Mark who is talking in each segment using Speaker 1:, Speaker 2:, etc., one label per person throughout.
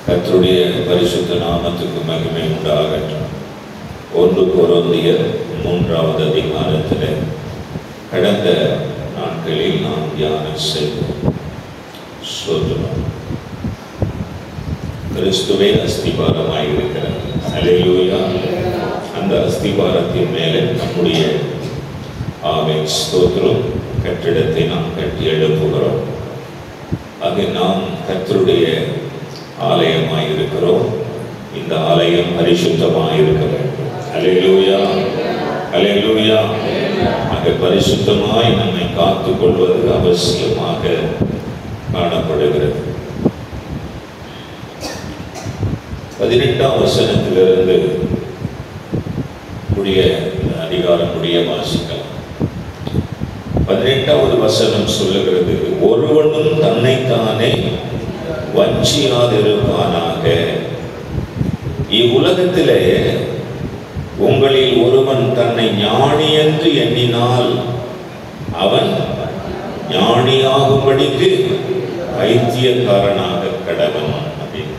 Speaker 1: கர்த்தருடைய பரிசுத்த நாமத்துக்கு மகிமை உண்டாகட்டும். 1 கொரிந்தியர் 3வது அதிகாரத்தில் கடந்த நாட்களில் நாம் தியானம் செய்தோம். சொல்லுவோம், கிறிஸ்துவே அஸ்திபாரமாயிருக்கிறார். அல்லேலூயா. அந்த அஸ்திபாரத்தின் மேலே நம்முடைய ஸ்தோத்திரம் கட்டிடத்தை நாம் கட்டி எழுப்புகிறோம். அது நாம் கர்த்தருடைய ஆலயமாய் இருக்கிறோம். இந்த ஆலயம் பரிசுத்தமாய் இருக்க வேண்டும். அல்லேலூயா, அல்லேலூயா. அது பரிசுத்தமாய் நம்மை காத்துக் கொள்வது அவசியமாக காணப்படுகிறது. 18ஆம் வசனத்திலிருந்து கூடிய அதிகாரம் கூடிய வாசிக்கலாம். 18வது வசனம் சொல்லுகிறது, ஒருவனும் தன்னைத்தானே வஞ்சியாதிருப்பானாக. இவ்வுலகத்திலே உங்களில் ஒருவன் தன்னை ஞானி என்று எண்ணினால் அவன் ஞானியாகும்படிக்கு பைத்தியக்காரனாக கடவன். அப்படின்னு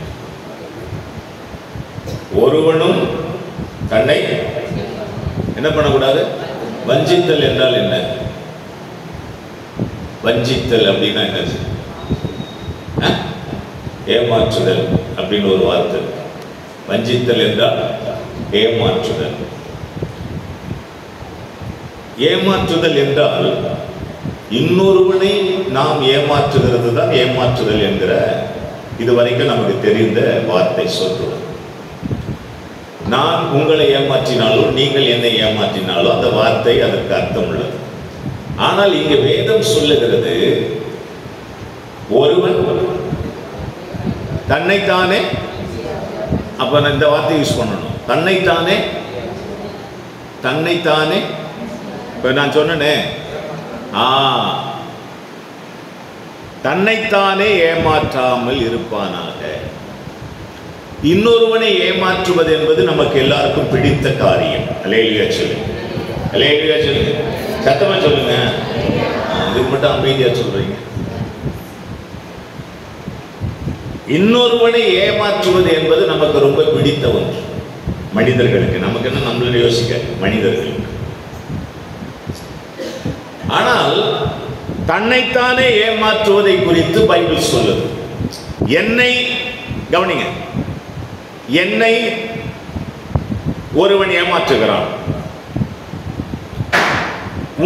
Speaker 1: ஒருவனும் தன்னை என்ன பண்ணக்கூடாது? வஞ்சித்தல் என்றால் என்ன? வஞ்சித்தல் அப்படின்னா என்ன? ஏமாற்றுதல் அப்படின்னு ஒரு வார்த்தை. வஞ்சித்தல் என்றால் ஏமாற்றுதல். ஏமாற்றுதல் என்றால் இன்னொருவனை நாம் ஏமாற்றுகிறது தான் ஏமாற்றுதல் என்கிற இதுவரைக்கும் நமக்கு தெரிந்த வார்த்தை சொல்றோம். நான் உங்களை ஏமாற்றினாலோ நீங்கள் என்னை ஏமாற்றினாலோ அந்த வார்த்தை அதற்கு அர்த்தம் உள்ளது. ஆனால் இங்கு வேதம் சொல்லுகிறது, ஒருவன் தன்னைத்தானே, அப்ப நான் இந்த வார்த்தை யூஸ் பண்ணணும், தன்னைத்தானே. தன்னைத்தானே இப்ப நான் சொன்னேனே, தன்னைத்தானே ஏமாற்றாமல் இருப்பானாக. இன்னொருவனை ஏமாற்றுவது என்பது நமக்கு எல்லாருக்கும் பிடித்த காரியம். அல்லேலூயா சொல்லுங்க, அல்லேலூயா சொல்லுங்க, சத்தமா சொல்லுங்க. இது மட்டும் அமைதியா சொல்றீங்க. இன்னொருவனை ஏமாற்றுவது என்பது நமக்கு ரொம்ப பிடித்த ஒன்று. மனிதர்களுக்கு, நமக்கு என்ன, நம்மள யோசிக்க மனிதர்களுக்கு. ஆனால் தன்னைத்தானே ஏமாற்றுவதை குறித்து பைபிள் சொல்லுது. என்னை கவனிங்க, என்னை ஒருவன் ஏமாற்றுகிறான்.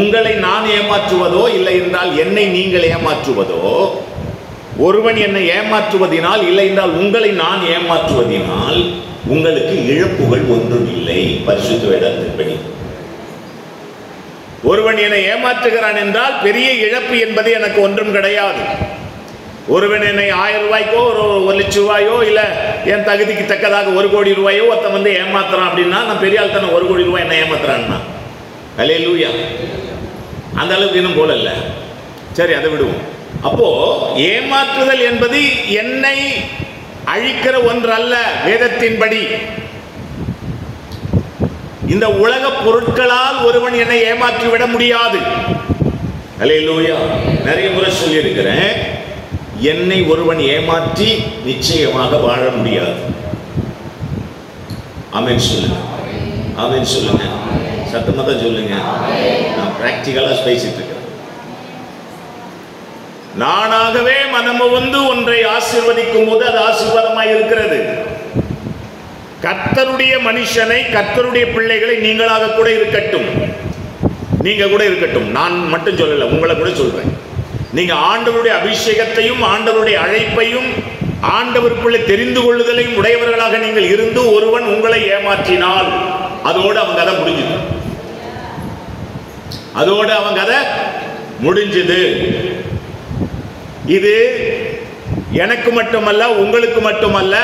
Speaker 1: உங்களை நான் ஏமாற்றுவதோ இல்லை என்றால் என்னை நீங்கள் ஏமாற்றுவதோ, ஒருவன் என்னை ஏமாற்றுவதினால் இல்லை என்றால் உங்களை நான் ஏமாற்றுவதினால் உங்களுக்கு இழப்புகள் ஒன்றும் இல்லை. பரிசுத்த வேதத்தின்படி ஒருவன் என்னை ஏமாற்றுகிறான் என்றால் பெரிய இழப்பு என்பது எனக்கு ஒன்றும் கிடையாது. ஒருவன் என்னை 1000 ரூபாய்க்கோ 1 லட்சம் ரூபாயோ இல்ல என் தகுதிக்கு தக்கதாக 1 கோடி ரூபாயோ ஒருத்தன் வந்து ஏமாத்துறான் அப்படின்னா, நான் பெரிய ஆள் தானே 1 கோடி ரூபாய் என்ன ஏமாத்துறான்னா. அல்லேலூயா. அந்த அளவுக்கு இன்னும் போல இல்ல. சரி, அதை விடுவோம். அப்போ ஏமாற்றுதல் என்பது என்னை அழிக்கிற ஒன்று அல்ல. வேதத்தின்படி இந்த உலக பொருட்களால் ஒருவன் என்னை ஏமாற்றி விட முடியாது. அல்லேலூயா. நிறைய முறை சொல்லி இருக்கிறேன், என்னை ஒருவன் ஏமாற்றி நிச்சயமாக வாழ முடியாது. ஆமென் சொல்லுங்க, ஆமென் சொல்லுங்க, சத்தமா தான் சொல்லுங்க. நான் பிராக்டிகலா பேசிட்டு இருக்கேன். நானாகவே மனமு வந்து ஒன்றை ஆசீர்வதிக்கும் போது அது ஆசீர்வாதமாய் இருக்கிறது. கர்த்தருடைய மனுஷனை, கர்த்தருடைய பிள்ளைகளை நீங்களாக கூட இருக்கட்டும், நீங்க கூட இருக்கட்டும், நான் மட்டும் சொல்லல, உங்களை கூட சொல்றேன். நீங்க ஆண்டவருடைய அபிஷேகத்தையும் ஆண்டவருடைய அழைப்பையும் ஆண்டவருக்குள்ள தெரிந்து கொள்ளுதலையும் உடையவர்களாக நீங்கள் இருந்து ஒருவன் உங்களை ஏமாற்றினால் அதோடு அவங்க கதை முடிஞ்சது. அதோடு அவங்க கதை முடிஞ்சது. இது எனக்கு மட்டுமல்ல, உங்களுக்கு மட்டுமல்ல,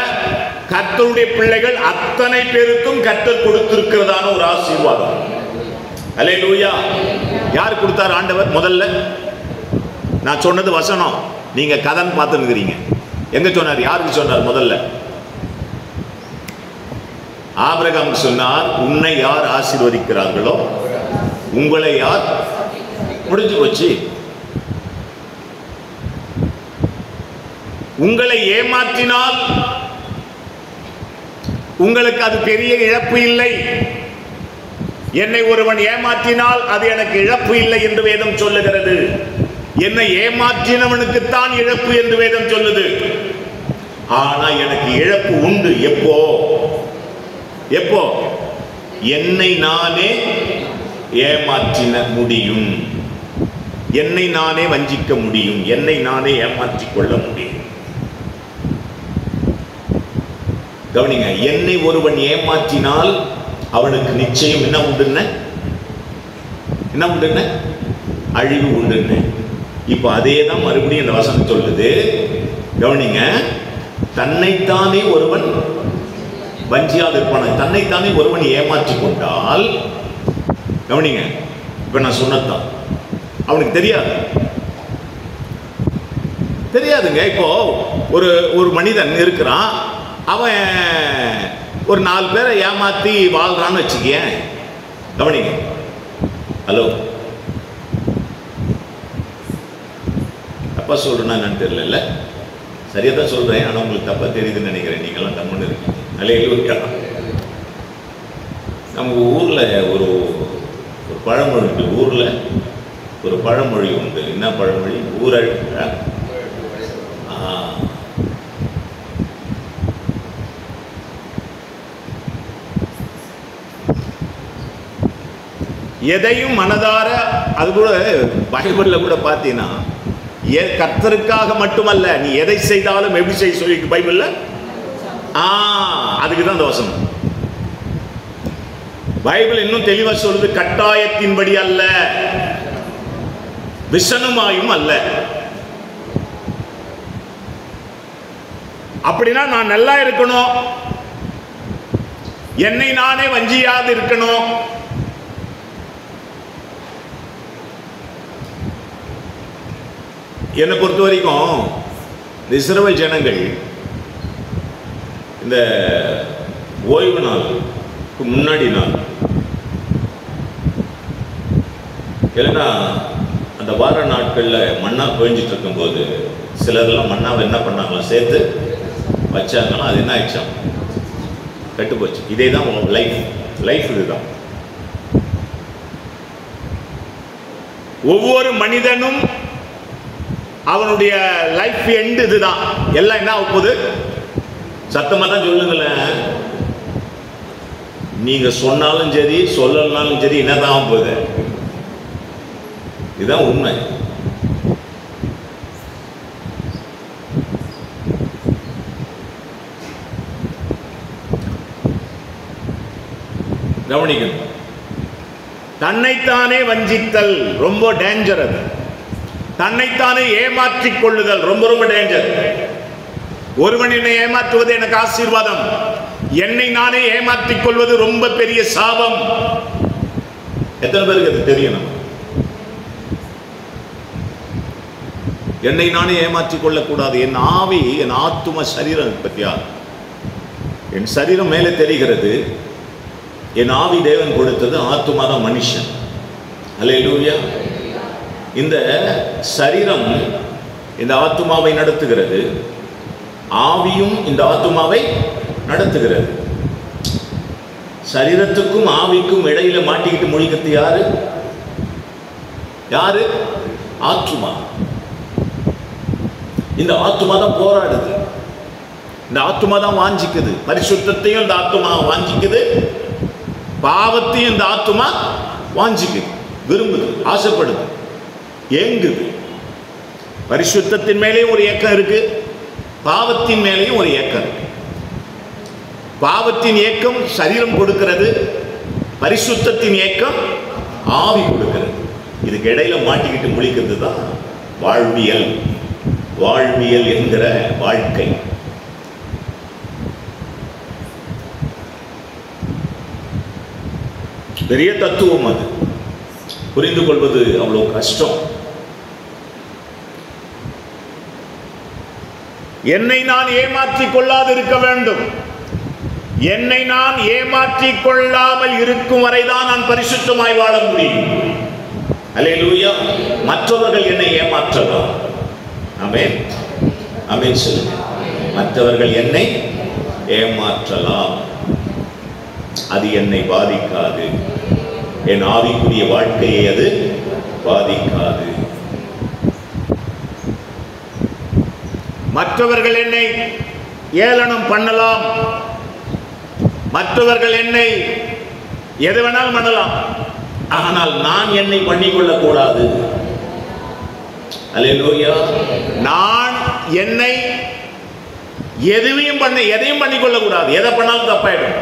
Speaker 1: கர்த்தருடைய பிள்ளைகள் அத்தனை பேருக்கும் கர்த்தர் கொடுத்திருக்கிறதான ஒரு ஆசீர்வாதம். அல்லேலூயா. யார் கொடுத்தார்? ஆண்டவர். முதல்ல நான் சொன்னது வசனம், நீங்க கதன் பார்த்துருக்கிறீங்க. எங்க சொன்னார்? யாருக்கு சொன்னார்? முதல்ல ஆபிரகாம் சொன்னார், உன்னை யார் ஆசீர்வதிக்கிறார்களோ உங்களை யார். முடிஞ்சு போச்சு. உங்களை ஏமாற்றினால் உங்களுக்கு அது பெரிய இழப்பு இல்லை. என்னை ஒருவன் ஏமாற்றினால் அது எனக்கு இழப்பு இல்லை என்று வேதம் சொல்லுகிறது. என்னை ஏமாற்றினவனுக்குத்தான் இழப்பு என்று வேதம் சொல்லுது. ஆனா எனக்கு இழப்பு உண்டு. எப்போ? எப்போ? என்னை நானே ஏமாற்றின முடியும், என்னை நானே வஞ்சிக்க முடியும், என்னை நானே ஏமாற்றிக் கொள்ள முடியும். கவனிங்க, என்னை ஒருவன் ஏமாற்றினால் அவனுக்கு நிச்சயம் என்ன உண்டுன்னு, என்ன உண்டுன்னு, அழிவு உண்டுன்னு. இப்ப அதே தான் மறுபடியும் இந்த வசனம் சொல்லுது. கவனிங்க, தன்னைத்தானே ஒருவன் வஞ்சியாது இருப்பான, தன்னைத்தானே ஒருவன் ஏமாற்றி கொண்டால், கவனிங்க, இப்ப நான் சொன்னதான் அவனுக்கு தெரியாது, தெரியாதுங்க. இப்போ ஒரு மனிதன் இருக்கிறான், அவன் ஒரு 4 பேரை ஏமாத்தி வாழ்றான்னு வச்சுக்க. கவனிங்க, ஹலோ, தப்பா சொல்றேன்னா என்னன்னு தெரியல, சரியா தான் சொல்றேன். ஆனா உங்களுக்கு தப்பா தெரியுதுன்னு நினைக்கிறேன். நீங்கெல்லாம் கம்முன்னு இருக்கீங்க. அல்லேலூயா. நம்ம ஊர்ல ஒரு பழமொழி உண்டு. ஊர்ல ஒரு பழமொழி உண்டு. என்ன பழமொழி? ஊரழ எதையும் மனதார, அது கூட பைபிள்ல கூட பார்த்தீங்கன்னா, கர்த்தருக்காக மட்டுமல்ல, நீ எதை செய்தாலும் எப்படி செய்ய சொல்லி பைபிள்ல. அதுக்கு தான் அந்த வசனம். பைபிள் இன்னும் தெளிவா சொல்லுது, கட்டாயத்தின்படி அல்ல, விசனமாயும் அல்ல. அப்படின்னா நான் நல்லா இருக்கணும், என்னை நானே வஞ்சியாது இருக்கணும். என்னை பொறுத்த வரைக்கும் இஸ்ரவேல் ஜனங்கள் இந்த ஓய்வு நாளுக்கு முன்னாடி நாள், இல்லைன்னா அந்த வார நாட்களில் மண்ணா பெஞ்சிட்டு இருக்கும்போது சிலர்லாம் மண்ணாவை என்ன பண்ணாங்களாம், சேர்த்து வச்சாங்களாம். அது என்ன ஆயிடுச்சாம், கட்டுப்போச்சு. இதே தான் லைஃப் இதுதான். ஒவ்வொரு மனிதனும் அவனுடைய லைஃப் எண்ட் இதுதான். எல்லாம் என்ன ஆகுது? சத்தமா தான் சொல்லுங்களேன். நீங்க சொன்னாலும் சரி, சொல்லனாலும் சரி, என்னதான் போகுது? இதுதான் உண்மை. கவனிக்கணும். தன்னைத்தானே வஞ்சித்தல் ரொம்ப டேஞ்சர். அது தன்னைத்தானே ஏமாற்றிக் கொள்ளுதல் ரொம்ப ரொம்ப டேஞ்சர். ஒருவன் என்னை ஏமாற்றுவது எனக்கு ஆசீர்வாதம், என்னை நானே ஏமாற்றிக் கொள்வது ரொம்ப பெரிய சாபம். எத்தனை பேருக்கு அது தெரியணும்? என்னை நானே ஏமாற்றிக் கொள்ளக்கூடாது. என் ஆவி, என் ஆத்தும சரீரம் பத்தியா, என் சரீரம் மேலே தெரிகிறது. என் ஆவி தேவன் கொடுத்தது, ஆத்துமா தான் மனுஷன். அல்லேலூயா. இந்த சரீரம் இந்த ஆத்துமாவை நடத்துகிறது, ஆவியும் இந்த ஆத்துமாவை நடத்துகிறது. சரீரத்துக்கும் ஆவிக்கும் இடையில மாட்டிக்கிட்டு முழிக்கிறது யாரு? யாரு? ஆத்துமா. இந்த ஆத்துமா தான் போராடுது, இந்த ஆத்துமா தான் வாஞ்சிக்குது. பரிசுத்தத்தையும் இந்த ஆத்துமா வாஞ்சிக்குது, பாவத்தையும் இந்த ஆத்துமா வாஞ்சிக்குது, விரும்புது, ஆசைப்படுது, ஏங்குது. பரிசுத்தத்தின் மேலேயும் ஒரு ஏக்கம் இருக்கு, பாவத்தின் மேலேயும் ஒரு ஏக்கம் இருக்கு. பாவத்தின் ஏக்கம் சரீரம் கொடுக்கிறது, பரிசுத்தத்தின் ஏக்கம் ஆவி கொடுக்கிறது. இதுக்கு இடையில மாட்டிக்கிட்டு முழிக்கிறது தான் வாழ்வியல். வாழ்வியல் என்கிற வாழ்க்கை. பெரிய தத்துவம். அது புரிந்து கொள்வது அவ்வளவு கஷ்டம். என்னை நான் ஏமாற்றிக் கொள்ளாது இருக்க வேண்டும். என்னை நான் ஏமாற்றிக் கொள்ளாமல் இருக்கும் வரைதான் நான் பரிசுத்தமாய் வாழ முடியும். அல்லேலூயா. மற்றவர்கள் என்னை ஏமாற்றலாம். ஆமென், ஆமென் சொல்லுங்க. மற்றவர்கள் என்னை ஏமாற்றலாம். அது என்னை பாதிக்காது. என் ஆவிக்குரிய வாழ்க்கையை அது பாதிக்காது. மற்றவர்கள் என்னை ஏளனம் பண்ணலாம், மற்றவர்கள் என்னை எது வேணாலும் பண்ணலாம், ஆனால் நான் என்னை பண்ணிக்கொள்ளக் கூடாது. அல்லேலூயா. நான் என்னை எதையும் பண்ணிக்கொள்ள கூடாது. எதை பண்ணாலும் தப்பாயிடும்.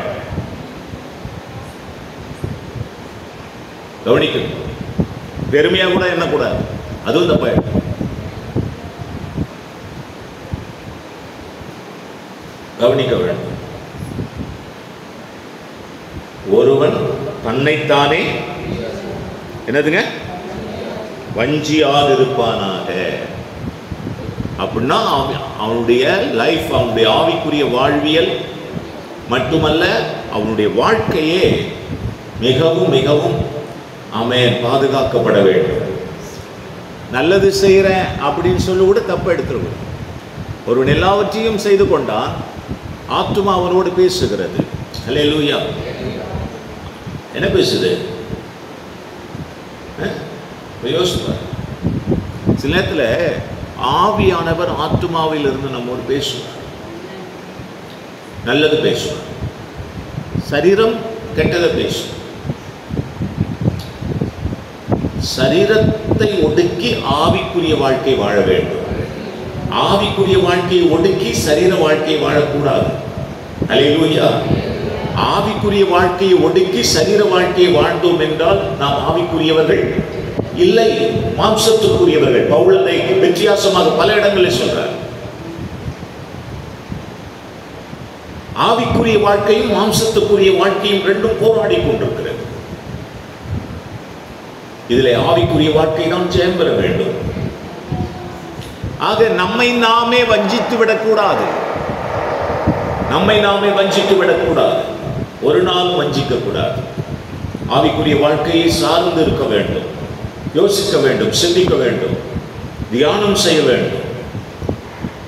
Speaker 1: கவனிக்கணும். பெருமையா கூட எண்ணக்கூடாது, அதுவும் தப்பாயிடும். கவனிக்க வேண்டும். ஒருவன் தன்னைத்தானே என்னதுங்க வஞ்சியாதிருப்பானாக. அப்படின்னா அவனுடைய லைஃப், அவனுடைய ஆவிக்குரிய வாழ்வியல் மட்டுமல்ல, அவனுடைய வாழ்க்கையே மிகவும் மிகவும் பாதுகாக்கப்பட வேண்டும். நல்லது செய்கிறேன் அப்படின்னு சொல்லி கூட தப்ப எடுத்துருவோம். ஒருவன் எல்லாவற்றையும் செய்து கொண்டான், ஆத்துமா அவனோடு பேசுகிறது. அல்லேலூயா. என்ன பேசுது? யோசிப்பார். சில நேரத்தில் ஆவியானவர் ஆத்துமாவில் இருந்து நம்மோடு பேசுவார், நல்லது பேசுவார். சரீரம் கெட்டதை பேசும். சரீரத்தை ஒடுக்கி ஆவிக்குரிய வாழ்க்கை வாழ வேண்டும். ஆவிக்குரிய வாழ்க்கையை ஒடுக்கி சரீர வாழ்க்கையை வாழக்கூடாது. அல்லேலூயா. ஆவிக்குரிய வாழ்க்கையை ஒடுக்கி சரீர வாழ்க்கையை வாழ்ந்தோம் என்றால் நாம் ஆவிக்குரியவர்கள் இல்லை, மாம்சத்துக்குரியவர்கள். பவுலை வித்தியாசமாக பல இடங்களில் சொல்றார். ஆவிக்குரிய வாழ்க்கையும் மாம்சத்துக்குரிய வாழ்க்கையும் ரெண்டும் போராடி கொண்டிருக்கிறது. இதிலே ஆவிக்குரிய வாழ்க்கை நாம் ஜெயம் பெற வேண்டும். ஆக நம்மை நாமே வஞ்சித்து விடக்கூடாது. நம்மை நாமே வஞ்சித்து விடக்கூடாது. ஒரு நாள் வஞ்சிக்க கூடாது. ஆவிக்குரிய வாழ்க்கையை சார்ந்து இருக்க வேண்டும், யோசிக்க வேண்டும், சிந்திக்க வேண்டும், தியானம் செய்ய வேண்டும்.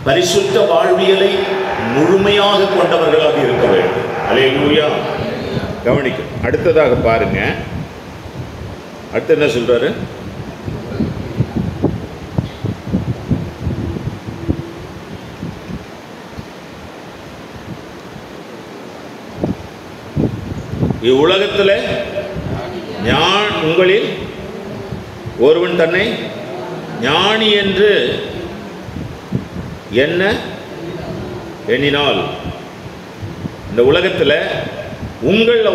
Speaker 1: பரிசுத்த வாழ்வியலை முழுமையாக கொண்டவர்களாக இருக்க வேண்டும். அல்லேலூயா. கவனிக்கும். அடுத்ததாக பாருங்க, அடுத்து என்ன சொல்றாரு? இவ்வுலகத்தில் உங்களில் ஒருவன் தன்னை ஞானி என்று என்ன எண்ணினால், இந்த உலகத்தில் உங்களில்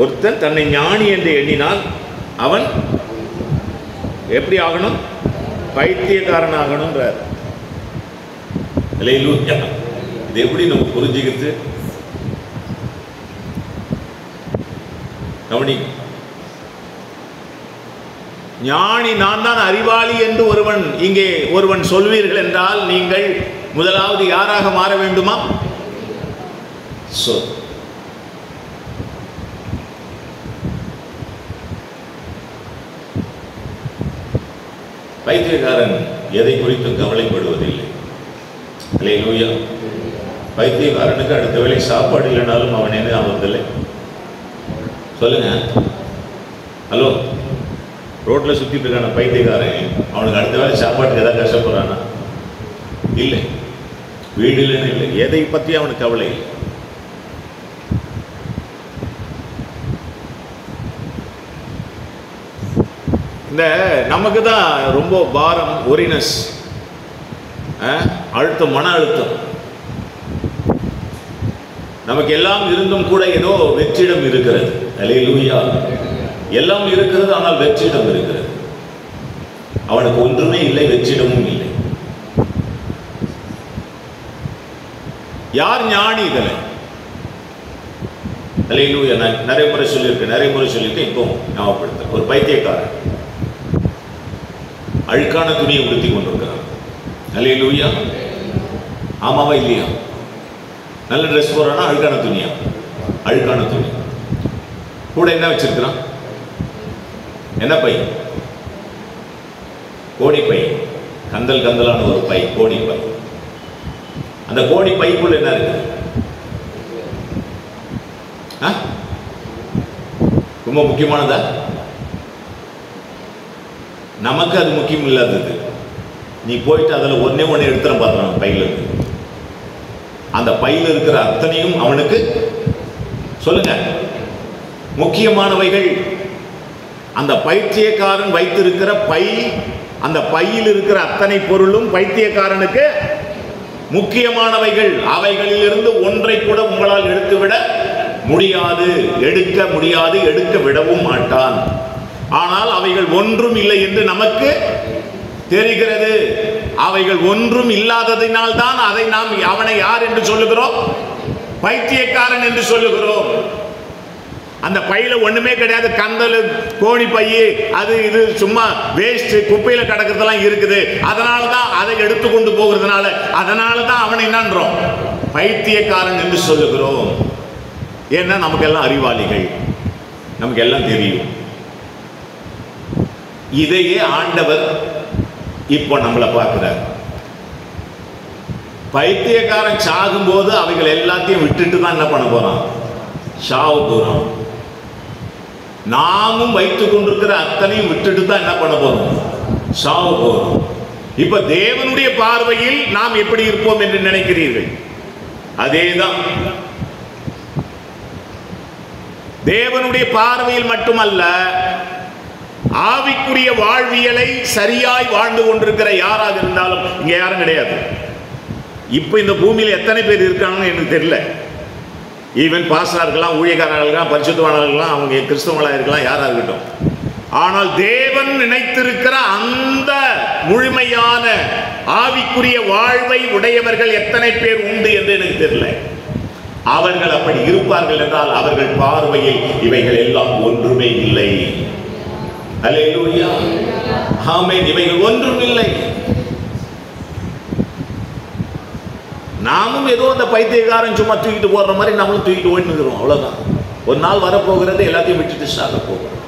Speaker 1: ஒருத்தன் தன்னை ஞானி என்று எண்ணினால் அவன் எப்படி ஆகணும்? பைத்தியக்காரன் ஆகணும்ன்றார். அல்லேலூயா. இது எப்படி நம்ம புரிஞ்சுக்கிறது? கவனி. ஞானி நான் தான் அறிவாளி என்று ஒருவன் சொல்வீர்கள் என்றால் நீங்கள் முதலாவது யாராக மாற வேண்டுமா? பைத்தியக்காரன் எதை குறித்தும் கவலைப்படுவதில்லை. அல்லேலூயா. பைத்தியக்காரனுக்கு அடுத்த வேளை சாப்பாடு இல்லைனாலும் அவன் என்ன ஆவதில்லை? சொல்லுங்க. ஹலோ, ரோட்ல சுத்திட்டு இருக்கான பைத்தியக்காரன், அவனுக்கு அடுத்த வேளை சாப்பாட்டுக்கு ஏதாவது கஷ்டப்படுறானா? இல்லை. வீடு இல்லைன்னு இல்லை, எதை பற்றி அவனுக்கு கவலை இல்லை. இந்த நமக்கு தான் ரொம்ப பாரம், ஒரினஸ், அழுத்தம், மன அழுத்தம். நமக்கு எல்லாம் இருந்தும் கூட ஏதோ வெற்றிடம் இருக்கிறது. அல்லேலூயா. எல்லாம் இருக்கிறது, ஆனால் வெற்றிடம் இருக்கிறது. அவனுக்கு ஒன்றுமே இல்லை, வெற்றிடமும் இல்லை. யார் ஞானி? இதில் அல்லேலூயா. நான் நிறைய முறை சொல்லியிருக்கேன், இப்போ ஞாபகப்படுத்த. ஒரு பைத்தியக்காரன் அழுக்கான துணியை உடுத்தி கொண்டிருக்கிறான். அல்லேலூயா. ஆமாவா இல்லையா? நல்ல ட்ரெஸ் போடுறானா அழுக்கான துணியா? அழுக்கான துணி. கூட என்ன வச்சிருக்கிறான்? என்ன பை? கோணி பை. கந்தலான ஒரு பை, கோணி பை. அந்த கோணி பைக்குள்ள என்ன இருக்குது? ரொம்ப முக்கியமானதா? நமக்கு அது முக்கியம் இல்லாதது. நீ போயிட்டு அதில் ஒன்னே ஒன்று எடுத்துற பார்த்தான் பையில இருக்கு. அந்த பையில இருக்கிற அத்தனையும் அவனுக்கு சொல்லுங்க முக்கியமானவைகள். அந்த பைத்தியக்காரன் வைத்திருக்கிற பை, அந்த பையில் இருக்கிற அத்தனை பொருளும் பைத்தியக்காரனுக்கு முக்கியமானவைகள். அவைகளிலிருந்து ஒன்றை கூட உங்களால் எடுத்துவிட முடியாது, எடுக்க முடியாது, எடுக்க விடவும் மாட்டான். ஆனால் அவைகள் ஒன்றும் இல்லை என்று நமக்கு தெரிகிறது. அவைகள் ஒன்றும் இல்லாததினால் தான் அதை நாம் அவனை யார் என்று சொல்லுகிறோம்? பைத்தியக்காரன் என்று சொல்லுகிறோம். அந்த பையில ஒண்ணுமே கிடையாது, கந்தல், கோணி பைய, அது இது சும்மா வேஸ்ட், குப்பையில கிடக்கிறதெல்லாம் இருக்குது. அதனால தான் அதை எடுத்துக்கொண்டு போகிறதுனால அதனால தான் அவனை என்னன்றோம்? பைத்தியக்காரன் என்று சொல்லுகிறோம். ஏன்னா நமக்கு எல்லாம் அறிவாளிகள், நமக்கு எல்லாம் தெரியும். இதையே ஆண்டவர் இப்போ நம்மளை பார்க்கிறார். பைத்தியக்காரன் சாகும்போது அவைகள் எல்லாத்தையும் விட்டுட்டு தான் என்ன பண்ண போறான்? சாவ போறோம். நாமும் வைத்துக் கொண்டிருக்கிற அத்தனையும் விட்டுட்டு தான் என்ன பண்ண போறோம்? சாவ போறோம். இப்ப தேவனுடைய பார்வையில் நாம் எப்படி இருப்போம் என்று நினைக்கிறீர்கள்? அதேதான். தேவனுடைய பார்வையில் மட்டுமல்ல, ஆவிக்குரிய வாழ்வியலை சரியாய் வாழ்ந்து கொண்டிருக்கிற யாராக இருந்தாலும், இங்க யாரும் கிடையாது. இப்ப இந்த பூமியில் எத்தனை பேர் இருக்காங்கன்னு எனக்கு தெரியல. ஈவன் பாஸ்டரா இருக்கலாம், ஊழியக்காரர்கள் இருக்கலாம், பரிசுத்தவான்கள் இருக்கலாம், அவங்க கிறிஸ்தவங்களா இருக்கலாம், யாரா இருக்கட்டும். ஆனால் தேவன் நினைத்திருக்கிற அந்த முழுமையான ஆவிக்குரிய வாழ்வை உடையவர்கள் எத்தனை பேர் உண்டு என்று எனக்கு தெரியல. அவர்கள் அப்படி இருப்பார்கள் என்றால் அவர்கள் பார்வையில் இவைகள் எல்லாம் ஒன்றுமே இல்லை. அல்லேலூயா, ஆமென். இவைகள் ஒன்றும் இல்லை. நாமும் ஏதோ அந்த பைத்தியக்காரன் சும்மா தூக்கிட்டு போடுற மாதிரி நம்மளும் தூக்கிட்டு ஓடிட்டு இருக்கிறோம், அவ்வளவுதான். ஒரு நாள் வரப்போகிறது, எல்லாத்தையும் விட்டுட்டு சாக போகிறோம்.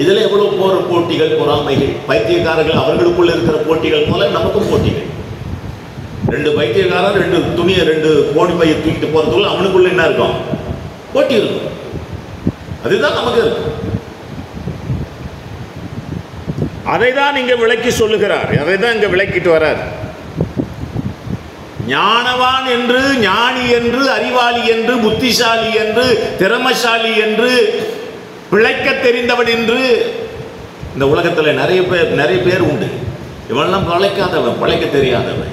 Speaker 1: இதுல எவ்வளவு போற போட்டிகள், பொறாமைகள். பைத்தியக்காரர்கள் அவர்களுக்குள்ள இருக்கிற போட்டிகள் போல நமக்கும் போட்டிகள். ரெண்டு பைத்தியக்காரன் ரெண்டு துணியை, ரெண்டு கோணி பையை தூக்கிட்டு போறதுக்குள்ள அவனுக்குள்ள என்ன இருக்கும்? போட்டி இருக்கும். அதுதான் நமக்கு இருக்கு. அதை தான் இங்க விளக்கி சொல்லுகிறார். அதை தான் இங்க விளக்கிட்டு வர்றார். ஞானவான் என்று, ஞானி என்று, அறிவாளி என்று, புத்திசாலி என்று, திறமசாலி என்று, பிழைக்க தெரிந்தவன் என்று இந்த உலகத்தில் நிறைய பேர் உண்டு. இவெல்லாம் பிழைக்காதவன், பிழைக்க தெரியாதவன்.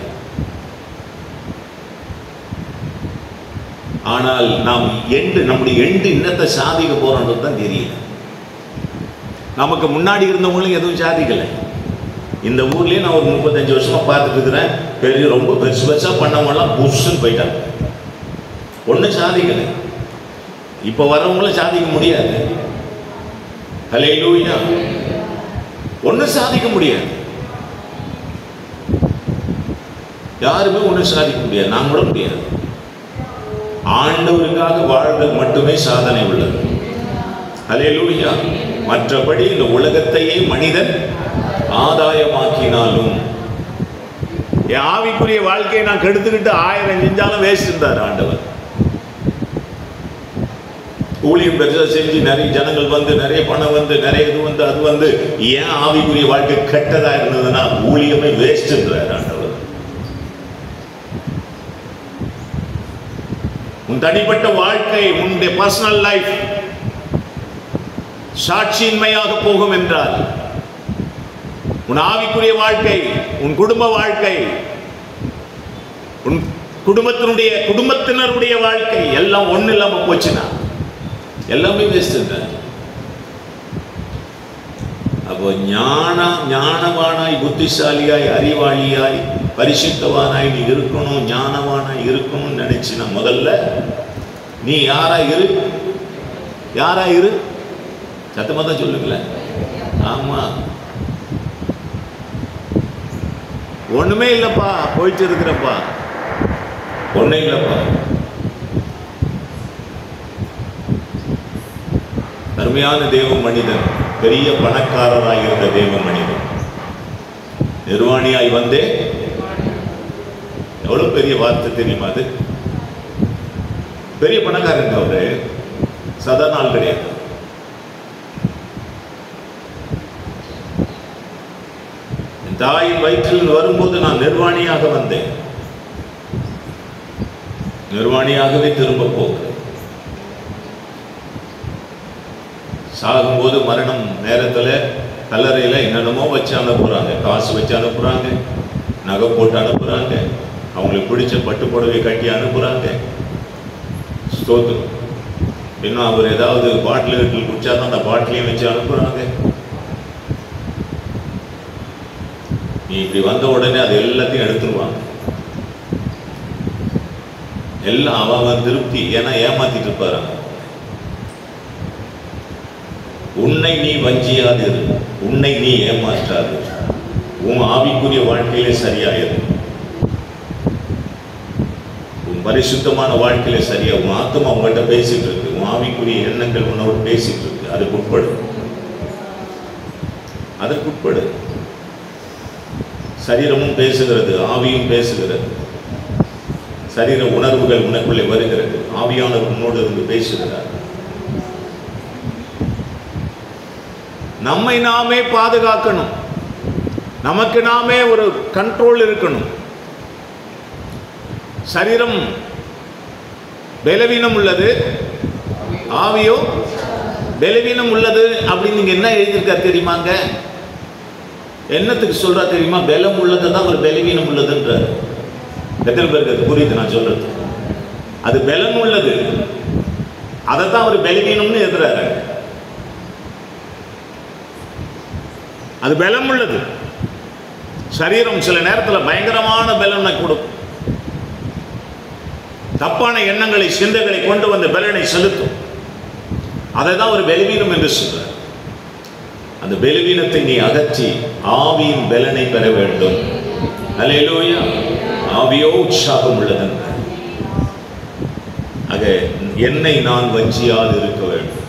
Speaker 1: ஆனால் நாம் நம்முடைய எண்டு இன்னத்தை சாதிக்க போறோன்றது தான் தெரியல. நமக்கு முன்னாடி இருந்தவங்களும் எதுவும் சாதிக்கலை. இந்த ஊர்லயே நான் ஒரு 35 வருஷமா பார்த்துட்டு இருக்கிறேன். ரொம்ப பெருசு பெருசா பண்ணவங்கலாம் புஷ்ன்னு போயிட்டாங்க, ஒன்றும் சாதிக்கலை. இப்போ வரவங்களும் சாதிக்க முடியாது. ஹல்லேலூயா, ஒன்றும் சாதிக்க முடியாது. யாருமே ஒன்றும் சாதிக்க முடியாது. நான் கூட முடியாது. ஆண்டவருக்காக வாழ்தல் மட்டுமே சாதனை உள்ளது. ஹல்லேலூயா. மற்றபடி இந்த உலகத்தையே மனிதன் ஆதாயமாக்கினாலும், என் ஆவிக்குரிய வாழ்க்கையை நான் கெடுத்துக்கிட்டு 1000 செஞ்சாலும் வேஸ்ட் இருந்தார் ஆண்டவர். ஊழியம் பெருசாக செஞ்சு நிறைய ஜனங்கள் வந்து, நிறைய பணம் வந்து, நிறைய இது வந்து, அது வந்து, ஏன் ஆவிக்குரிய வாழ்க்கை கெட்டதா இருந்ததுன்னா ஊழியமே வேஸ்ட் என்றார் ஆண்டவர். உன் தனிப்பட்ட வாழ்க்கை, உன்னுடைய பர்சனல் லைஃப் சாட்சியின்மையாக போகும் என்றால், உன் ஆவிக்குரிய வாழ்க்கை, உன் குடும்ப வாழ்க்கை, உன் குடும்பத்தினருடைய வாழ்க்கை எல்லாம் ஒண்ணு இல்லாம போச்சுன்னா எல்லாமே வேஸ்ட். அப்போ ஞானவானாய், புத்திசாலியாய், அறிவாளியாய், பரிசுத்தவானாய் நீ இருக்கணும், ஞானவானாய் இருக்கணும்னு நினைச்சுனா முதல்ல நீ யாரா இரு. சத்தமா தான் சொல்லுங்களேன். ஆமா, ஒண்ணுமே இல்லப்பா, போயிட்டு இருக்கிறப்பா, ஒன்னும் இல்லப்பா. அருமையான தேவ மனிதன், பெரிய பணக்காரராய் இருந்த தேவ மனிதன் நிர்வாணியாய் வந்தே, எவ்வளவு பெரிய வார்த்தை தெரியுமா அது? பெரிய பணக்காரங்க அவரு, சாதாரண ஆள் கிடையாது. என் தாயின் வயிற்றில் வரும்போது நான் நிர்வாணியாக வந்தேன், நிர்வாணியாகவே திரும்ப போகிறேன். சாகும்போது மரணம் நேரத்தில் கல்லறையில் என்னென்னமோ வச்சு அனுப்புகிறாங்க, காசு வச்சு அனுப்புகிறாங்க, நகை போட்டு அனுப்புகிறாங்க, அவங்களுக்கு பிடிச்ச பட்டு புடவை கட்டி அனுப்புகிறாங்க. ஸ்தோத்திரம். இன்னும் அவர் ஏதாவது பாட்டில் கட்டில் குடிச்சா தான் அந்த பாட்டிலையும் வச்சு அனுப்புகிறாங்க. நீ இப்படி வந்த உடனே அது எல்லாத்தையும் எடுத்துருவாங்க. எல்லாம் அவன் திருப்தி. ஏன்னா ஏமாத்திட்டு இருப்பாரு. உன்னை நீ வஞ்சியாது, உன்னை நீ ஏமாற்றாது, உன் ஆவிக்குரிய வாழ்க்கையிலே சரியாயிரு, உன் பரிசுத்தமான வாழ்க்கையில சரியா, உன் ஆத்மா உங்கள்கிட்ட பேசிட்டு இருக்கு, உன் ஆவிக்குரிய எண்ணங்கள் உன்னோடு பேசிட்டு இருக்கு. அதுக்கு உட்படு, அதற்கு உட்படு. சரீரமும் பேசுகிறது, ஆவியும் பேசுகிறது. சரீர உணர்வுகள் உனக்குள்ளே வருகிறது, ஆவியானவர் உன்னோடு இருந்து பேசுகிறார். நம்மை நாமே பாதுகாக்கணும், நமக்கு நாமே ஒரு கண்ட்ரோல் இருக்கணும். சரீரம் பலவீனம் உள்ளது, ஆவியோ பலவீனம் உள்ளது அப்படின்னு நீங்க என்ன எழுதியிருக்காரு தெரியுமாங்க? என்னத்துக்கு சொல்றா தெரியுமா? பலம் உள்ளது தான் ஒரு பலவீனம் உள்ளதுன்றார். எத்தனை பேருக்கு அது புரியுது நான் சொல்றது? அது பலம் உள்ளது, அதை தான் ஒரு பலவீனம்னு எழுதுறாரு. அது பலம் உள்ளது. சரீரம் சில நேரத்தில் பயங்கரமான பலனை கொடுக்கும். தப்பான எண்ணங்களை, சிந்தைகளை கொண்டு வந்த பலனை செலுத்தும். அதை தான் ஒரு பலவீனம் என்று சொல்றார். அந்த பலவீனத்தை நீ அகற்றி ஆவியின் பலனை பெற வேண்டும். அல்லேலூயா. ஆவியோ உற்சாகம் உள்ளதன். ஆக என்னை நான் வஞ்சியாது இருக்க வேண்டும்,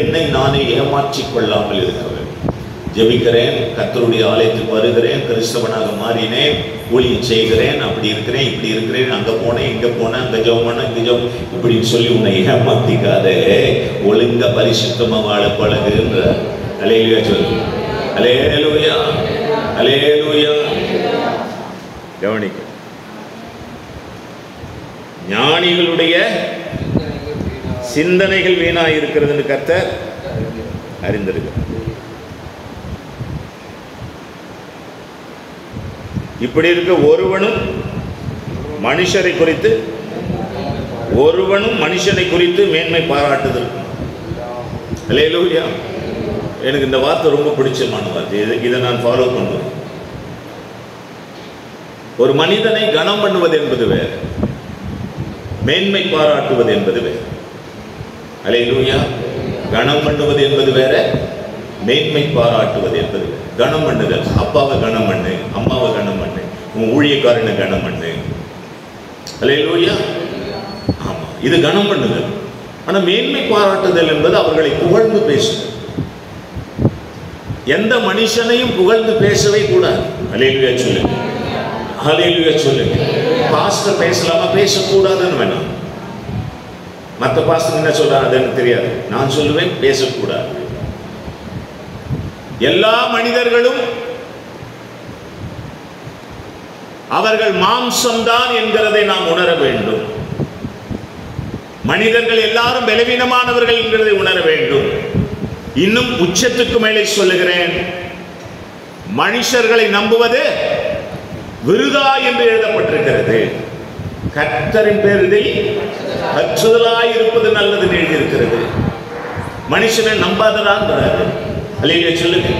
Speaker 1: என்னை நானே ஏமாற்றிக் கொள்ளாமல் இருக்க வேண்டும். ஜெபிக்கிறேன், கர்த்தருடைய ஆலயத்துக்கு வருகிறேன், கிறிஸ்தவனாக மாறினேன், ஊழியம் செய்கிறேன், அப்படி இருக்கிறேன், இப்படி இருக்கிறேன், அங்கே போனேன், இங்கே போனேன், அங்கே ஜெபம் பண்ணேன், இங்கே ஜெபம் இப்படின்னு சொல்லி உன்னை ஏமாத்திக்காதே. ஒழுங்கா பரிசுத்தமாக வாழ பழகுன்ற. அல்லேலூயா சொல்லு. அல்லேலூயா, அல்லேலூயா. கவனிக்க, ஞானிகளுடைய சிந்தனைகள் வீணாக இருக்கிறதுன்னு கர்த்தர் அறிந்திருக்கிறார். இப்படி இருக்க ஒருவனும் மனுஷரை குறித்து மேன்மை பாராட்டுதல். அல்லேலூயா. எனக்கு இந்த வார்த்தை ரொம்ப பிடிச்சமான வார்த்தை. இதை நான் ஃபாலோ பண்ணுவேன். ஒரு மனிதனை கனம் பண்ணுவது என்பது வேறு, மேன்மை பாராட்டுவது என்பது வேறு. அல்லேலூயா. கனம் பண்ணுவது என்பது வேற, மேன்மை பாராட்டுவது என்பது வேறு. கனம் பண்ணுதல், அப்பாவை கனம் பண்ணு, அம்மாவை கனம் பண்ணு, உன் ஊழியக்காரனை கனம் பண்ணு. அல்லேலூயா. ஆமா, இது கனம் பண்ணுதல். ஆனா மேன்மை பாராட்டுதல் என்பது அவர்களை புகழ்ந்து பேசுதல். எந்த மனுஷனையும் புகழ்ந்து பேசவே கூடாது. அல்லேலூயா சொல்லுங்க. அல்லேலூயா சொல்லுங்க. பாஸ்டர் பேசலாமா? பேசக்கூடாதுன்னு வேணாம். மற்ற பாஸ்டர் என்ன சொல்றாங்க அது எனக்கு தெரியாது. நான் சொல்லுவேன் பேசக்கூடாது. எல்லா மனிதர்களும் அவர்கள் மாம்சம்தான் என்கிறதை நாம் உணர வேண்டும். மனிதர்கள் எல்லாரும் பலவீனமானவர்கள் என்கிறதை உணர வேண்டும். இன்னும் உச்சத்துக்கு மேலே சொல்லுகிறேன், மனுஷர்களை நம்புவது விருதா என்று எழுதப்பட்டிருக்கிறது. கர்த்தரின் பேரில் கற்றுதலாய் இருப்பது நல்லது எழுதியிருக்கிறது. மனுஷனை நம்பாதடான்றாரு. அல்லேலூயா சொல்லுங்க.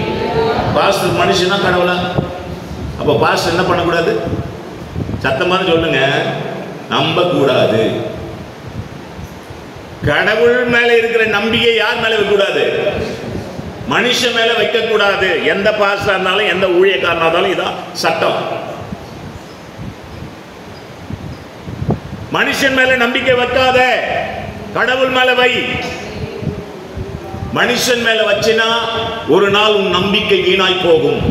Speaker 1: பாஸ்டர் மனுஷனா கடவுளா? அப்போ பாஸ்டர் என்ன பண்ணக்கூடாது? சத்தமான சொல்லுங்க, நம்பக்கூடாது. கடவுள் மேல இருக்கிற நம்பிக்கை யார் மேல வைக்கக்கூடாது? மனுஷன் மேல வைக்கக்கூடாது. எந்த பாஸ்டரா இருந்தாலும், எந்த ஊழியக்காரனா இருந்தாலும் இதான் சட்டம். மனுஷன் மேல நம்பிக்கை வைக்காத, கடவுள் மேல வை. மனுஷன் மேல வச்சினா ஒரு நாள் உன் நம்பிக்கை வீணாய் போகும்.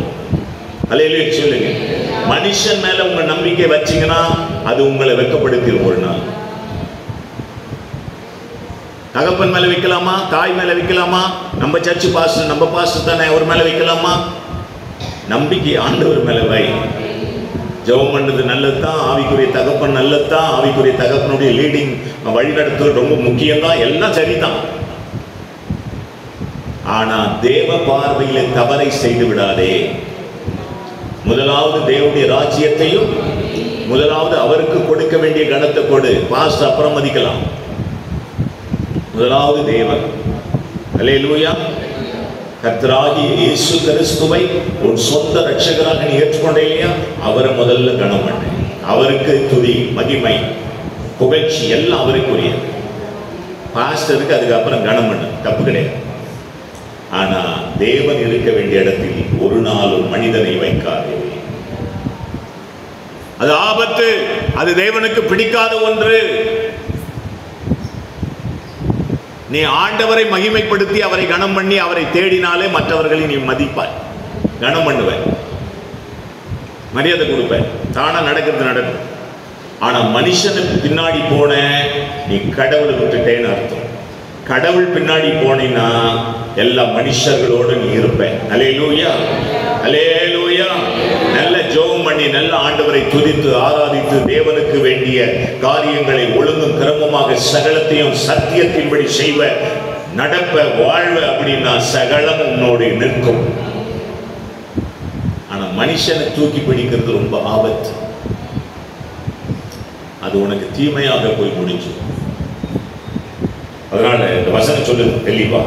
Speaker 1: அல்லேலூயா சொல்லுங்க. மனுஷன் மேல உங்க நம்பிக்கை வச்சீங்கன்னா அது உங்களை வெட்கப்படுத்திடும் ஒரு நாள். தகப்பன் மேல வைக்கலாமா? தாய் மேல வைக்கலாமா? நம்ம சர்ச்சு பாஸ்டர், நம்ம பாஸ்டர் தானே, அவர் மேல வைக்கலாமா? நம்பிக்கை ஆண்டவர் மேல வை. ஜெபம் பண்ணுறது நல்லது தான், ஆவிக்குரிய தகப்பன் நல்லது தான், ஆவிக்குரிய தகப்பனுடைய லீடிங் வழிநடத்துவது ரொம்ப முக்கியம்தான், எல்லாம் சரிதான். ஆனா தேவ பார்வையில தவறை செய்து விடாதே. முதலாவது தேவனுடைய ராஜ்யத்தையும், முதலாவது அவருக்கு கொடுக்க வேண்டிய கணத்தை கொடு. பாஸ்ட் அப்புறம் மதிக்கலாம், முதலாவது தேவன். அல்லேலூயா. கர்த்தராகிய இயேசு கிறிஸ்துவை உன் சொந்த ரட்சகராக நீ ஏற்றுக்கொண்டே இல்லையா, அவரை முதல்ல கனம் பண்ணு. அவருக்கு துதி, மகிமை, புகழ்ச்சி எல்லாம் அவருக்குரியது. பாஸ்டருக்கு அதுக்கப்புறம் கனம் பண்ணு, தப்பு கிடையாது. ஆனா தேவன் இருக்க வேண்டிய இடத்தில் ஒரு நாளும் மனிதனை வைக்காதே. அது ஆபத்து, அது தேவனுக்கு பிடிக்காத ஒன்று. நீ ஆண்டவரை மகிமைப்படுத்தி அவரை கனம் பண்ணி அவரை தேடினாலே மற்றவர்களை நீ மதிப்பாய், கனம் பண்ணுவேன், மரியாதை கொடுப்பேன், தானா நடக்கிறது நடக்கும். ஆனா மனுஷனுக்கு பின்னாடி போன நீ கடவுளை விட்டுட்டேன்னு அர்த்தம். கடவுள் பின்னாடி போனீன்னா எல்லா மனுஷர்களோடு நீ இருப்பேன். அல்லேலூயா, அல்லேலூயா. நல்ல ஜெபம் பண்ணி நல்ல ஆண்டவரை துதித்து ஆராதித்து தேவனுக்கு வேண்டிய காரியங்களை ஒழுங்கும் கிரமமாக சகலத்தையும் சத்தியத்தின்படி செய்வ, நடப்ப, வாழ்வ அப்படின்னா சகலம் உன்னோடு நிற்கும். ஆனா மனுஷனை தூக்கி பிடிக்கிறது ரொம்ப ஆபத்து. அது உனக்கு தீமையாக போய் முடிஞ்சு. அதனால இந்த வசனம் சொல்லுது தெளிவா,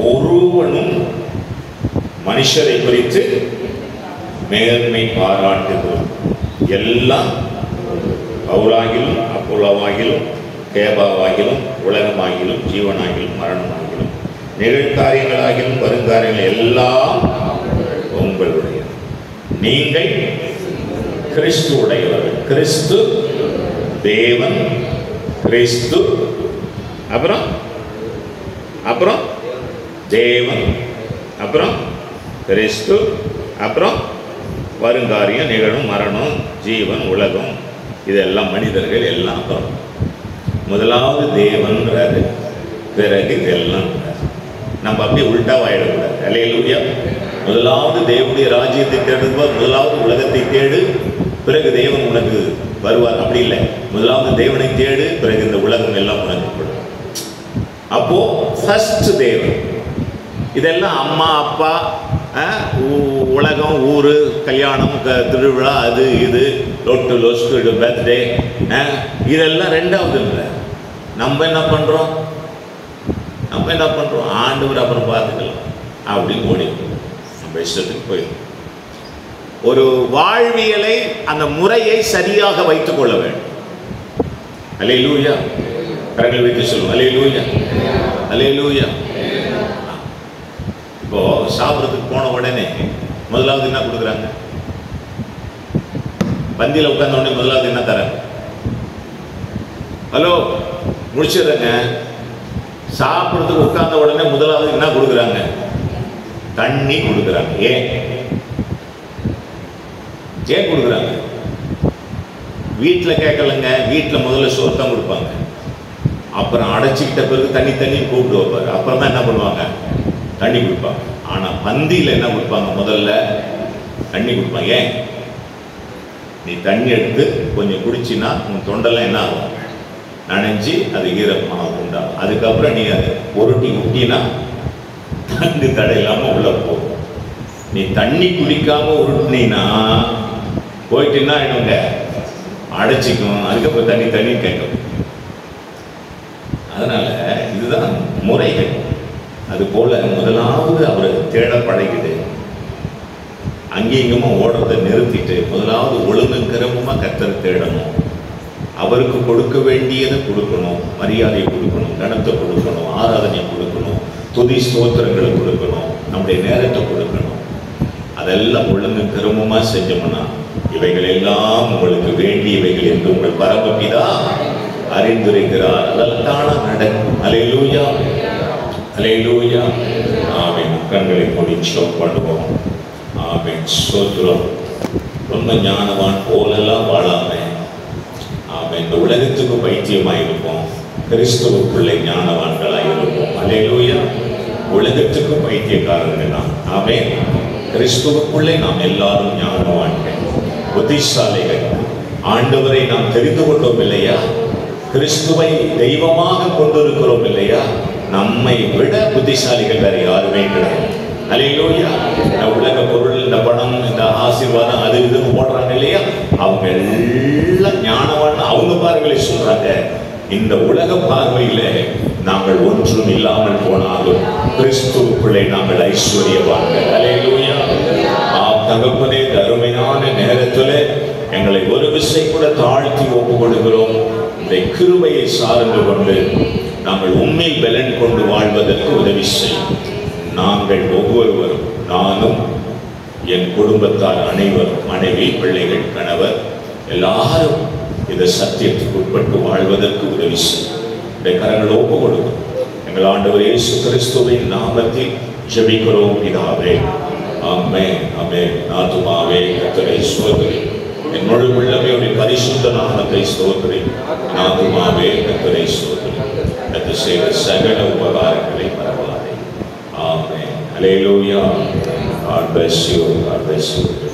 Speaker 1: ஒருவனும் மனுஷரை குறித்து மேன்மை பாராட்டுது. எல்லாம் பவுலாகிலும் அப்போலோவாகிலும் கேபாவாகிலும் உலகமாகிலும் ஜீவனாகிலும் மரணமாகிலும் நிகழ்காரியங்களாகிலும் வருங்காரியங்கள் எல்லாம் உங்களுடைய. நீங்கள் கிறிஸ்து உடையவர்கள். கிறிஸ்து தேவன், கிறிஸ்து அப்புறம் அப்புறம் தேவன், அப்புறம் கிறிஸ்து, அப்புறம் வருங்காரியம், நிகழும், மரணம், ஜீவன், உலகம், இதெல்லாம் மனிதர்கள் எல்லாம். அப்புறம் முதலாவது தேவன்றாரு, பிறகு இதெல்லாம். நம்ம அப்படியே உள்டாவாயிடக்கூடாது. அல்லேலூயா. முதலாவது தேவனுடைய ராஜ்யத்தை தேடுவார், முதலாவது உலகத்தை தேடு, பிறகு தேவன் உனக்கு வருவார். அப்படி இல்லை, முதலாவது தேவனை தேடு, பிறகு இந்த உலகம் எல்லாம் உனக்கு கொடு. அப்போ ஃபர்ஸ்ட் தேவன். இதெல்லாம் அம்மா அப்பா, உலகம், ஊர், கல்யாணம், திருவிழா, அது இது, லொட்டு லொஸ்டு, பர்த்டே, இதெல்லாம் ரெண்டாவது இல்லை. நம்ம என்ன பண்ணுறோம்? ஆண்டவர் அப்புறம் பார்த்துக்கலாம் அப்படின்னு ஓடி நம்ம இஷ்டத்துக்கு போயிடும். ஒரு வாழ்வியலை, அந்த முறையை சரியாக வைத்துக் கொள்ள வேண்டும். அல்லேலூயா. கரங்கள் வைத்து சொல்லுவோம் அல்லேலூயா, அல்லேலூயா. இப்போ சாப்பிட்றதுக்கு போன உடனே முதலாவது என்ன கொடுக்குறாங்க? பந்தியில் உட்கார்ந்த உடனே முதலாவது என்ன தராங்க? ஹலோ, முடிச்சிடுறேங்க. சாப்பிட்றதுக்கு உட்கார்ந்த உடனே முதலாவது என்ன கொடுக்குறாங்க? தண்ணி கொடுக்குறாங்க. ஏன் கொடுக்குறாங்க? வீட்டில் கேட்கலங்க. வீட்டில் முதல்ல சோத்தான் கொடுப்பாங்க, அப்புறம் அடைச்சிக்கிட்ட பிறகு தண்ணி கூப்பிட்டு வைப்பார், அப்புறம் தான் என்ன பண்ணுவாங்க? தண்ணி கொடுப்பாங்க. ஆனால் பந்தியில் என்ன கொடுப்பாங்க? முதல்ல தண்ணி கொடுப்பாங்க. ஏன்? நீ தண்ணி எடுத்து கொஞ்சம் குடிச்சின்னா உன் தொண்டெல்லாம் என்ன ஆகும்? நனைஞ்சி அது ஈரமாக உண்டாகும். அதுக்கப்புறம் நீ அதை உருட்டினா தண்ணி தடை இல்லாமல் உள்ள போகும். நீ தண்ணி குடிக்காம உருட்டினா போயிட்டுன்னா என்னங்க அடைச்சிக்கும், அதுக்கப்புறம் தண்ணி கேட்கும். அதனால இதுதான் முறைகள். அது போல முதலாவது அவர் தேட பழகிட்டு அங்கேயும் இங்குமா ஓடுறதை நிறுத்திட்டு முதலாவது ஒழுங்கும் கிரமமா கர்த்தரை தேடணும். அவருக்கு கொடுக்க வேண்டியதை கொடுக்கணும், மரியாதையை கொடுக்கணும், கனத்தை கொடுக்கணும், ஆராதனை கொடுக்கணும், துதி ஸ்தோத்திரங்களை கொடுக்கணும், நம்முடைய நேரத்தை கொடுக்கணும். அதெல்லாம் ஒழுங்கும் கிரமமா செஞ்சோம்னா இவைகள் எல்லாம் உங்களுக்கு வேண்டியவைகள் என்று உங்கள் பரமபிதா அறிந்திருக்கிறார். அதற்கான நடக்கும். அல்லேலூயா, அல்லேலூயா. ஆமென். கண்களை மூடி ஜெபம் பண்ணுவோம். ஆமென். ஸ்தோத்திரம். ரொம்ப ஞானவான் போலெல்லாம் வாழாம ஆமென். இந்த உலகத்துக்கு பைத்தியமாக இருப்போம், கிறிஸ்துவுக்குள்ளே ஞானவான்களாய் இருப்போம். அல்லேலூயா. உலகத்துக்கு பைத்தியக்காரர்கள் நாம். ஆமென். கிறிஸ்துவுக்குள்ளே நாம் எல்லாரும் ஞானவான்கள், புத்திசாலிகள். ஆண்டவரை நாம் தெரிந்து கொண்டோம் இல்லையா? கிறிஸ்துவை தெய்வமாக கொண்டிருக்கிறோம் இல்லையா? நம்மை விட புத்திசாலிகள் வேற யாருமே கிடையாது. அல்லேலூயா. இந்த உலக பொருள், இந்த பணம், இந்த ஆசீர்வாதம், அது இதுன்னு போடுறாங்க இல்லையா? அவங்க எல்லாம் ஞானவான் அவங்க பார்வையில சொல்றாங்க. இந்த உலக பார்வையில நாங்கள் ஒன்றும் இல்லாமல் போனாலும் கிறிஸ்துவுக்குள்ளே நாங்கள் ஐஸ்வர்யவான்கள். அல்லேலூயா. தகப்பனே, அருமையான நேரத்தில் எங்களை ஒரு விசை கூட தாழ்த்தி ஒப்பு கொடுக்கிறோம். இந்த கிருபையை சார்ந்து கொண்டு நாங்கள் உண்மையில் பலன் கொண்டு வாழ்வதற்கு உதவி செய்யும். நாங்கள் ஒவ்வொருவரும், நானும் என் குடும்பத்தார் அனைவரும், மனைவி, பிள்ளைகள், கணவர் எல்லாரும் இந்த சத்தியத்துக்கு உட்பட்டு வாழ்வதற்கு உதவி செய்யும். இந்த கரங்கள் ஒப்பு கொடுக்கும். எங்கள் ஆண்டவர் இயேசு கிறிஸ்துவின் நாமத்தில் ஜெபிக்கிறோம் பிதாவே. ஆமென். ஆமென். ஆத்துமாவே கர்த்தரை ஸ்தோத்திரி, என் முழு உள்ளமே உடைய பரிசுத்த நாமத்தை ஸ்தோத்திரி. ஆத்துமாவே கர்த்தரை ஸ்தோத்திரி, அது செய்த சகல உபகாரங்களை மறவாதே. ஆமென். அல்லேலூயா. God bless you. God bless you.